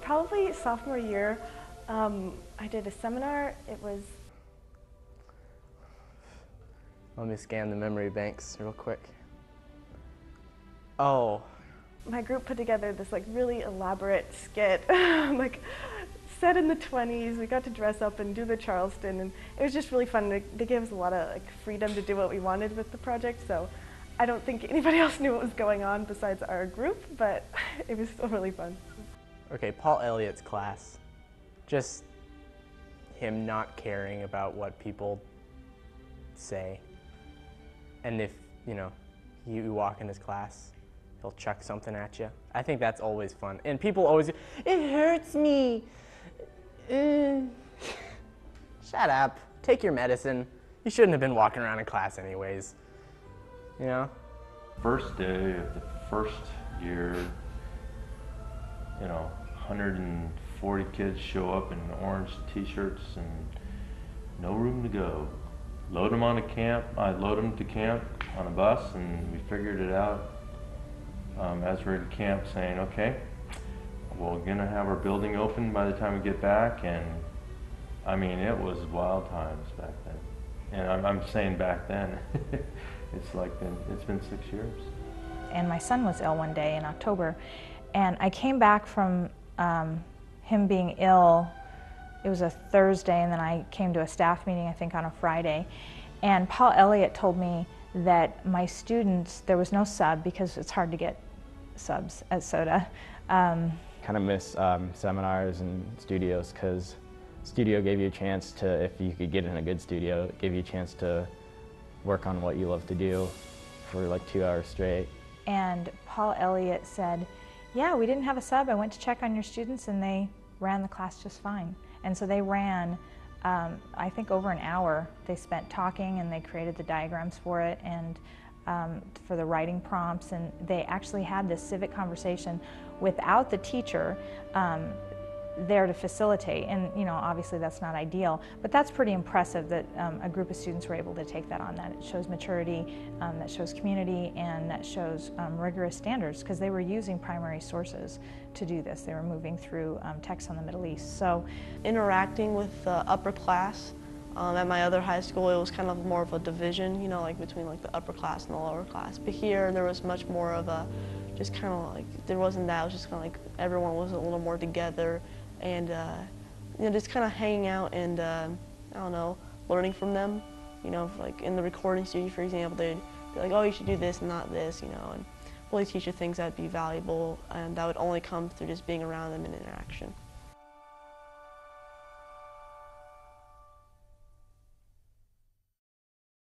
Probably sophomore year, I did a seminar. It was... Let me scan the memory banks real quick. Oh. My group put together this like really elaborate skit, like set in the 20s. We got to dress up and do the Charleston, and it was just really fun. They gave us a lot of like freedom to do what we wanted with the project, so I don't think anybody else knew what was going on besides our group, but it was still really fun. Okay, Paul Elliott's class. Just him not caring about what people say. And if, you know, you walk in his class, he'll chuck something at you. I think that's always fun. And people always, it hurts me. Shut up. Take your medicine. You shouldn't have been walking around in class anyways. You know? First day of the first year, you know, 140 kids show up in orange t-shirts and no room to go. Load them on a camp. I load them to camp on a bus, and we figured it out as we're in camp, saying, okay, we're gonna have our building open by the time we get back. And I mean, it was wild times back then. And I'm saying back then. It's been 6 years. And my son was ill one day in October, and I came back from him being ill. It was a Thursday, and then I came to a staff meeting, I think, on a Friday. And Paul Elliott told me that my students, there was no sub because it's hard to get subs at SOTA. Kind of miss seminars and studios, because studio gave you a chance to, if you could get in a good studio, it gave you a chance to work on what you love to do for like 2 hours straight. And Paul Elliott said, yeah, we didn't have a sub. I went to check on your students and they ran the class just fine. And so they ran, I think, over an hour. They spent talking, and they created the diagrams for it and for the writing prompts, and they actually had this civic conversation without the teacher there to facilitate. And you know, obviously that's not ideal, but that's pretty impressive that a group of students were able to take that on. That it shows maturity, that shows community, and that shows rigorous standards, because they were using primary sources to do this. They were moving through texts on the Middle East. So interacting with the upper class at my other high school, it was kind of more of a division, you know, like between like the upper class and the lower class. But here there was much more of a, just kind of like, there wasn't that. It was just kind of like everyone was a little more together. And you know, just kind of hanging out and I don't know, learning from them. You know, like in the recording studio, for example, they'd be like, "Oh, you should do this and not this," you know, and really teach you things that'd be valuable, and that would only come through just being around them in interaction.